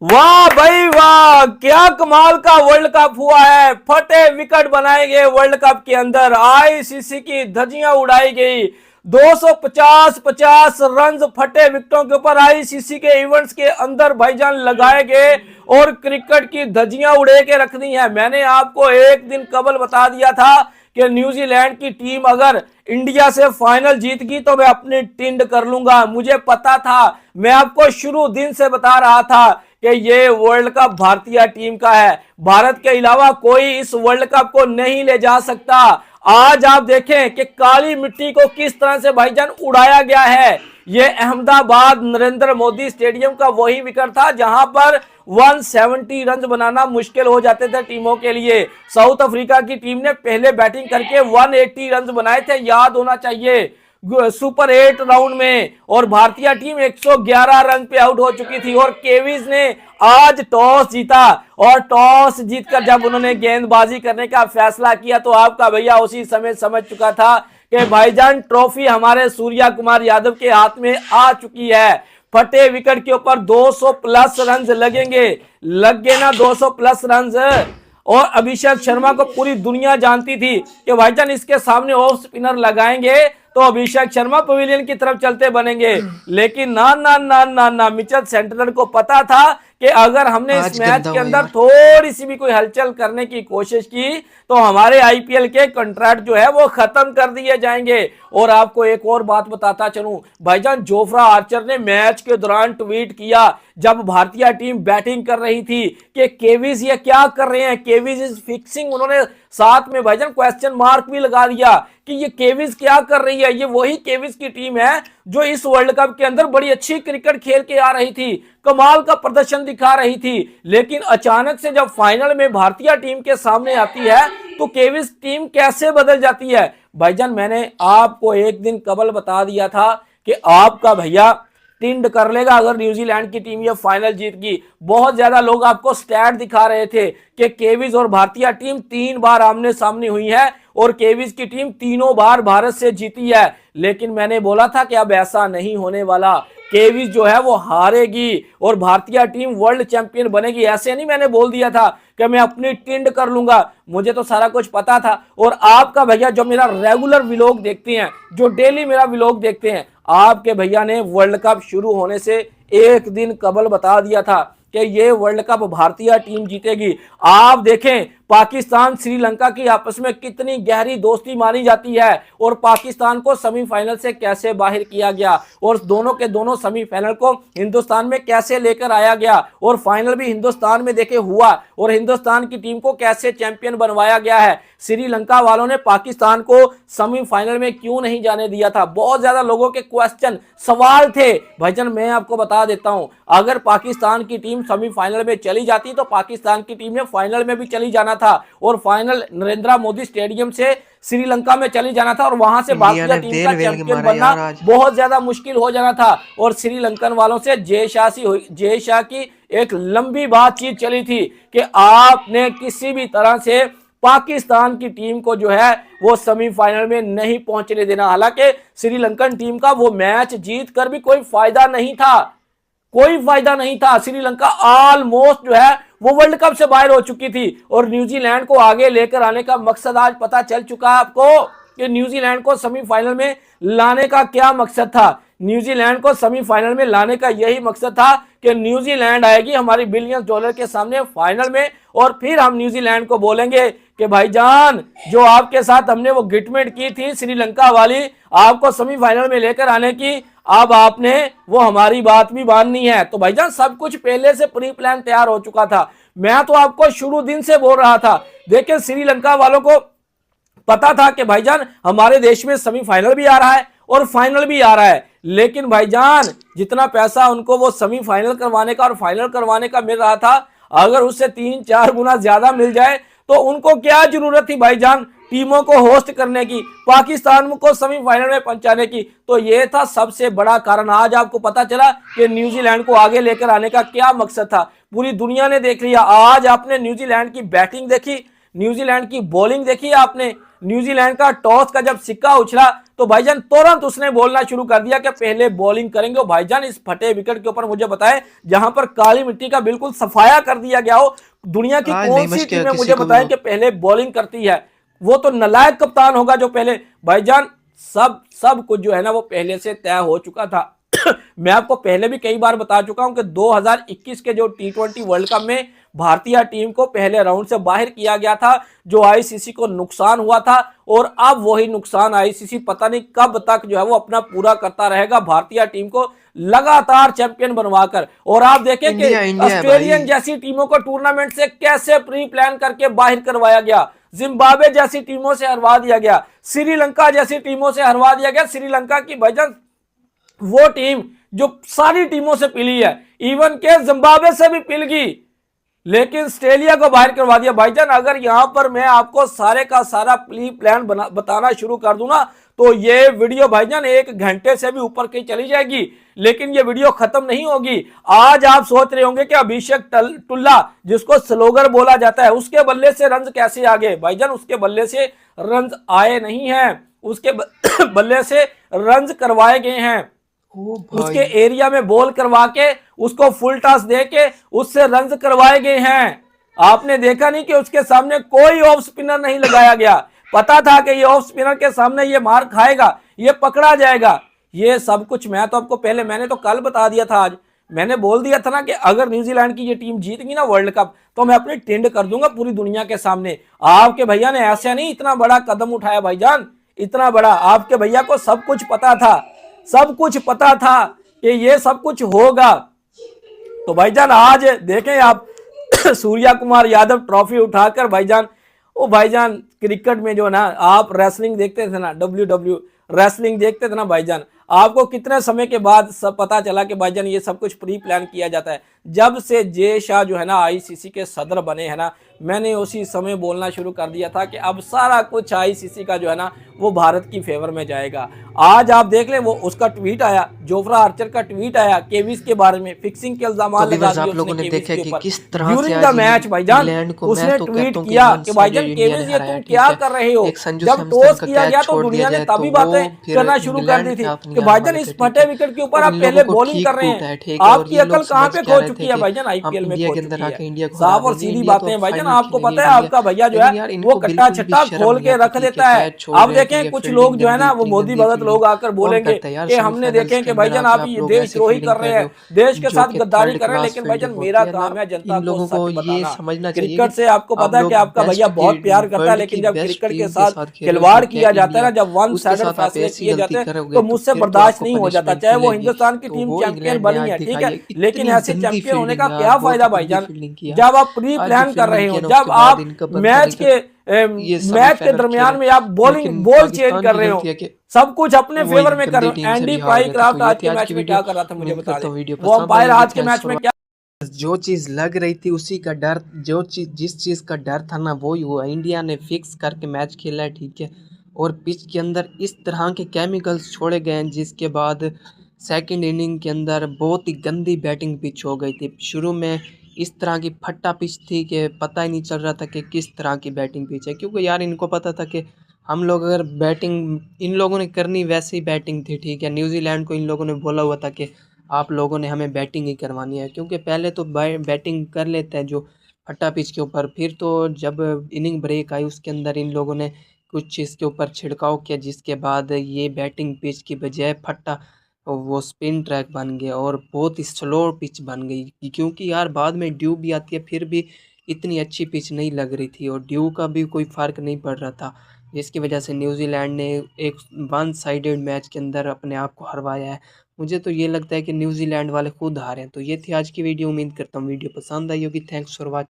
वाह भाई वाह, क्या कमाल का वर्ल्ड कप हुआ है। फटे विकेट बनाए गए वर्ल्ड कप के अंदर, आईसीसी की धज्जियां उड़ाई गई। 250 रन फटे विकेटों के ऊपर आईसीसी के इवेंट्स के अंदर भाईजान लगाए गए और क्रिकेट की धज्जियां उड़े के रख दी है। मैंने आपको एक दिन कबल बता दिया था कि न्यूजीलैंड की टीम अगर इंडिया से फाइनल जीत गई तो मैं अपनी टिंड कर लूंगा। मुझे पता था, मैं आपको शुरू दिन से बता रहा था कि ये वर्ल्ड कप भारतीय टीम का है। भारत के अलावा कोई इस वर्ल्ड कप को नहीं ले जा सकता। आज आप देखें कि काली मिट्टी को किस तरह से भाईजान उड़ाया गया है। ये अहमदाबाद नरेंद्र मोदी स्टेडियम का वही विकेट था जहां पर 170 रन बनाना मुश्किल हो जाते थे टीमों के लिए। साउथ अफ्रीका की टीम ने पहले बैटिंग करके 180 रन बनाए थे, याद होना चाहिए, सुपर 8 राउंड में, और भारतीय टीम 111 रन पे आउट हो चुकी थी। और केविस ने आज टॉस जीता और टॉस जीतकर जब उन्होंने गेंदबाजी करने का फैसला किया तो आपका भैया उसी समय समझ चुका था कि भाईजान ट्रॉफी हमारे सूर्या कुमार यादव के हाथ में आ चुकी है। फटे विकेट के ऊपर 200 प्लस रन लगेंगे, लग गए ना 200 प्लस रन। और अभिषेक शर्मा को पूरी दुनिया जानती थी कि भाईजान इसके सामने ऑफ स्पिनर लगाएंगे तो अभिषेक शर्मा पवेलियन की तरफ चलते बनेंगे। लेकिन ना ना ना ना ना, मिचेल सेंटनर को पता था कि अगर हमने इस मैच के अंदर थोड़ी सी भी कोई हलचल करने की कोशिश की तो हमारे आईपीएल के कॉन्ट्रैक्ट जो है वो खत्म कर दिए जाएंगे। और आपको एक और बात बताता चलूं, भाईजान जोफ्रा आर्चर ने मैच के दौरान ट्वीट किया जब भारतीय टीम बैटिंग कर रही थी कि केविस ये क्या कर रहे हैं, केविस इज फिक्सिंग। उन्होंने साथ में भाईजान क्वेश्चन मार्क भी लगा दिया कि ये केविस क्या कर रही है। ये वही केविस की टीम है जो इस वर्ल्ड कप के अंदर बड़ी अच्छी क्रिकेट खेल के आ रही थी, कमाल का प्रदर्शन दिखा रही थी। लेकिन अचानक से जब फाइनल में भारतीय टीम के सामने आती है तो केविस टीम कैसे बदल जाती है। भाईजान मैंने आपको एक दिन कबल बता दिया था कि आपका भैया टिंड कर लेगा अगर न्यूजीलैंड की टीम ये फाइनल जीत गई। बहुत ज्यादा लोग आपको स्टैट दिखा रहे थे कि केविस और भारतीय टीम 3 बार आमने सामने हुई है और केविस की टीम तीनों बार भारत से जीती है। लेकिन मैंने बोला था कि अब ऐसा नहीं होने वाला, केविस जो है वो हारेगी और भारतीय टीम वर्ल्ड चैंपियन बनेगी। ऐसे नहीं मैंने बोल दिया था कि मैं अपनी टिंड कर लूंगा, मुझे तो सारा कुछ पता था। और आपका भैया जो मेरा रेगुलर व्लॉग देखते हैं, जो डेली मेरा व्लॉग देखते हैं, आपके भैया ने वर्ल्ड कप शुरू होने से एक दिन कबल बता दिया था कि ये वर्ल्ड कप भारतीय टीम जीतेगी। आप देखें पाकिस्तान श्रीलंका की आपस में कितनी गहरी दोस्ती मानी जाती है और पाकिस्तान को सेमीफाइनल से कैसे बाहर किया गया और दोनों के दोनों सेमीफाइनल को हिंदुस्तान में कैसे लेकर आया गया और फाइनल भी हिंदुस्तान में देखे हुआ और हिंदुस्तान की टीम को कैसे चैंपियन बनवाया गया है। श्रीलंका वालों ने पाकिस्तान को सेमीफाइनल में क्यों नहीं जाने दिया था, बहुत ज्यादा लोगों के क्वेश्चन सवाल थे। भाईजान मैं आपको बता देता हूं, अगर पाकिस्तान की टीम सेमीफाइनल में चली जाती तो पाकिस्तान की टीम ने फाइनल में भी चली जाना था और फाइनल नरेंद्र मोदी स्टेडियम से श्रीलंका में चली जाना था और वहां से भारतीय टीम का चैंपियन बनना बहुत ज्यादा मुश्किल हो जाना था। और श्रीलंकन वालों से जय शाह की एक लंबी बातचीत चली थी कि आपने किसी भी तरह से पाकिस्तान की टीम को जो है वो सेमीफाइनल में नहीं पहुंचने देना। हालांकि श्रीलंकन टीम का वो मैच जीत कर भी कोई फायदा नहीं था, कोई फायदा नहीं था। श्रीलंका ऑलमोस्ट जो है वो वर्ल्ड कप से बाहर हो चुकी थी और न्यूजीलैंड को आगे लेकर आने का मकसद आज पता चल चुका है आपको कि न्यूजीलैंड को सेमीफाइनल में लाने का क्या मकसद था। न्यूजीलैंड को सेमीफाइनल में लाने का यही मकसद था कि न्यूजीलैंड आएगी हमारी बिलियन डॉलर के सामने फाइनल में और फिर हम न्यूजीलैंड को बोलेंगे कि भाईजान जो आपके साथ हमने वो गिटमेट की थी श्रीलंका वाली, आपको सेमीफाइनल में लेकर आने की, अब आपने वो हमारी बात भी माननी है। तो भाईजान सब कुछ पहले से प्री प्लान तैयार हो चुका था। मैं तो आपको शुरू दिन से बोल रहा था, देखिए श्रीलंका वालों को पता था कि भाईजान हमारे देश में सेमीफाइनल भी आ रहा है और फाइनल भी आ रहा है। लेकिन भाईजान जितना पैसा उनको वो सेमीफाइनल करवाने का और फाइनल करवाने का मिल रहा था, अगर उससे 3-4 गुना ज्यादा मिल जाए तो उनको क्या जरूरत थी भाईजान टीमों को होस्ट करने की, पाकिस्तान को सेमीफाइनल में पहुंचाने की। तो ये था सबसे बड़ा कारण। आज आपको पता चला कि न्यूजीलैंड को आगे लेकर आने का क्या मकसद था, पूरी दुनिया ने देख लिया। आज आपने न्यूजीलैंड की बैटिंग देखी, न्यूजीलैंड की बॉलिंग देखी आपने, न्यूजीलैंड का टॉस का जब सिक्का उछला तो भाईजान तुरंत उसने बोलना शुरू कर दिया कि पहले बॉलिंग करेंगे। और भाईजान इस फटे विकेट के ऊपर मुझे बताएं, जहां पर काली मिट्टी का बिल्कुल सफाया कर दिया गया हो, दुनिया की कौन सी टीमें मुझे बताएं कि पहले बॉलिंग करती है? वो तो नालायक कप्तान होगा जो पहले। भाईजान सब कुछ जो है ना वो पहले से तय हो चुका था। मैं आपको पहले भी कई बार बता चुका हूं कि 2021 के जो T20 वर्ल्ड कप में भारतीय टीम को पहले राउंड से बाहर किया गया था, जो आईसीसी को नुकसान हुआ था, और अब वही नुकसान आईसीसी पता नहीं कब तक जो है वो अपना पूरा करता रहेगा, भारतीय टीम को लगातार चैंपियन बनवाकर। और आप देखें कि ऑस्ट्रेलियन जैसी टीमों को टूर्नामेंट से कैसे प्री प्लान करके बाहर करवाया गया, जिम्बाब्वे जैसी टीमों से हरवा दिया गया, श्रीलंका जैसी टीमों से हरवा दिया गया। श्रीलंका की भाईजान वो टीम जो सारी टीमों से पिली है, इवन के जिम्बाब्वे से भी पिल गई, लेकिन ऑस्ट्रेलिया को बाहर करवा दिया। भाईजान अगर यहां पर मैं आपको सारे का सारा प्री प्लान बताना शुरू कर दूं ना, तो ये वीडियो भाईजान 1 घंटे से भी ऊपर की चली जाएगी, लेकिन ये वीडियो खत्म नहीं होगी। आज आप सोच रहे होंगे कि अभिषेक टुल्ला, जिसको स्लोगर बोला जाता है, उसके बल्ले से रन कैसे आ गए? भाईजान उसके बल्ले से रन आए नहीं हैं, उसके बल्ले से रन करवाए गए हैं। उसके एरिया में बॉल करवा के उसको फुल टॉस दे के उससे रन करवाए गए हैं। आपने देखा नहीं कि उसके सामने कोई ऑफ स्पिनर नहीं लगाया गया, पता था कि ये ऑफ स्पिनर के सामने ये मार खाएगा, ये पकड़ा जाएगा। ये सब कुछ मैं तो आपको पहले, मैंने तो कल बता दिया था, आज मैंने बोल दिया था ना कि अगर न्यूजीलैंड की ये टीम जीत गई ना वर्ल्ड कप, तो मैं अपनी टेंड कर दूंगा पूरी दुनिया के सामने। आपके भैया ने ऐसा नहीं इतना बड़ा कदम उठाया भाईजान, इतना बड़ा। आपके भैया को सब कुछ पता था, सब कुछ पता था कि ये सब कुछ होगा। तो भाईजान आज देखें आप सूर्या कुमार यादव ट्रॉफी उठाकर भाईजान, ओ भाईजान क्रिकेट में जो ना आप रेसलिंग देखते थे ना, WWE रेसलिंग देखते थे ना भाईजान, आपको कितने समय के बाद सब पता चला कि भाईजान ये सब कुछ प्री प्लान किया जाता है। जब से जे शाह जो है ना आईसीसी के सदर बने हैं ना, मैंने उसी समय बोलना शुरू कर दिया था कि अब सारा कुछ आईसीसी का जो है ना वो भारत की फेवर में जाएगा। आज आप देख लें, वो उसका ट्वीट आया, जोफ्रा आर्चर का ट्वीट आया केविस के बारे में, फिक्सिंग के इल्जाम लगा दिए उसने केविस के ऊपर ड्यूरिंग द मैच। भाईजान उसने ट्वीट किया कि भाईजान केविस ये तुम क्या कर रहे हो? जब टॉस किया गया तो दुनिया ने तभी बातें करना शुरू कर दी थी कि भाईजान इस फटे विकेट के ऊपर आप पहले बॉलिंग कर रहे हैं, आपकी अकल कहाँ पे खो चुकी है भाईजान? आईपीएल में खो चुकी है। साफ और सीधी बातें भाईजान, आपको पता है आपका भैया जो है वो कट्टा छट्टा खोल के रख देता है। अब देखें कुछ लोग जो है ना वो मोदी भगत लोग आकर बोलेंगे कि हमने देखें कि भाईजान आप ये देशद्रोही कर रहे हैं, देश के साथ गद्दारी कर रहे हैं, लेकिन भाईजान मेरा काम है जनता को सच बताना। क्रिकेट से आपको पता है कि आपका भैया बहुत प्यार करता है, लेकिन जब क्रिकेट के साथ खिलवाड़ किया जाता है ना, जब वन साइडेड फैसले किए जाते हैं, तो मुझसे बर्दाश्त नहीं हो जाता। चाहे वो हिंदुस्तान की टीम चैंपियन बनी है, ठीक है, लेकिन ऐसे चैंपियन होने का क्या फायदा भाईजान? जब आप प्री प्लान कर रहे हो, जब आप मैच के दरमियान में आप बॉल चेंज कर रहे हो, सब कुछ अपने फेवर में कर रहे हो। एंडी पाईक्राफ्ट आज के मैच में क्या कर रहा था मुझे बता दें, वो अंपायर आज के मैच में क्या, जो चीज लग रही थी उसी का डर, जिस चीज का डर था ना वो ही हुआ। इंडिया ने फिक्स करके मैच खेला है, ठीक है, और पिच के अंदर इस तरह के केमिकल्स छोड़े गए हैं, जिसके बाद सेकंड इनिंग के अंदर बहुत ही गंदी बैटिंग पिच हो गई थी। शुरू में इस तरह की फट्टा पिच थी कि पता ही नहीं चल रहा था कि किस तरह की बैटिंग पिच है, क्योंकि यार इनको पता था कि हम लोग अगर बैटिंग इन लोगों ने करनी वैसे ही बैटिंग थी, ठीक है। न्यूजीलैंड को इन लोगों ने बोला हुआ था कि आप लोगों ने हमें बैटिंग ही करवानी है, क्योंकि पहले तो बैटिंग कर लेते हैं जो फट्टा पिच के ऊपर, फिर तो जब इनिंग ब्रेक आई उसके अंदर इन लोगों ने कुछ चीज़ के ऊपर छिड़काव किया, जिसके बाद ये बैटिंग पिच की बजाय फट्टा वो स्पिन ट्रैक बन गया और बहुत ही स्लो पिच बन गई। क्योंकि यार बाद में ड्यू भी आती है, फिर भी इतनी अच्छी पिच नहीं लग रही थी और ड्यू का भी कोई फ़र्क नहीं पड़ रहा था, जिसकी वजह से न्यूजीलैंड ने एक वन साइडेड मैच के अंदर अपने आप को हरवाया है। मुझे तो ये लगता है कि न्यूजीलैंड वाले खुद हारे हैं। तो ये थी आज की वीडियो, उम्मीद करता हूँ वीडियो पसंद आई होगी। Thanks for watching.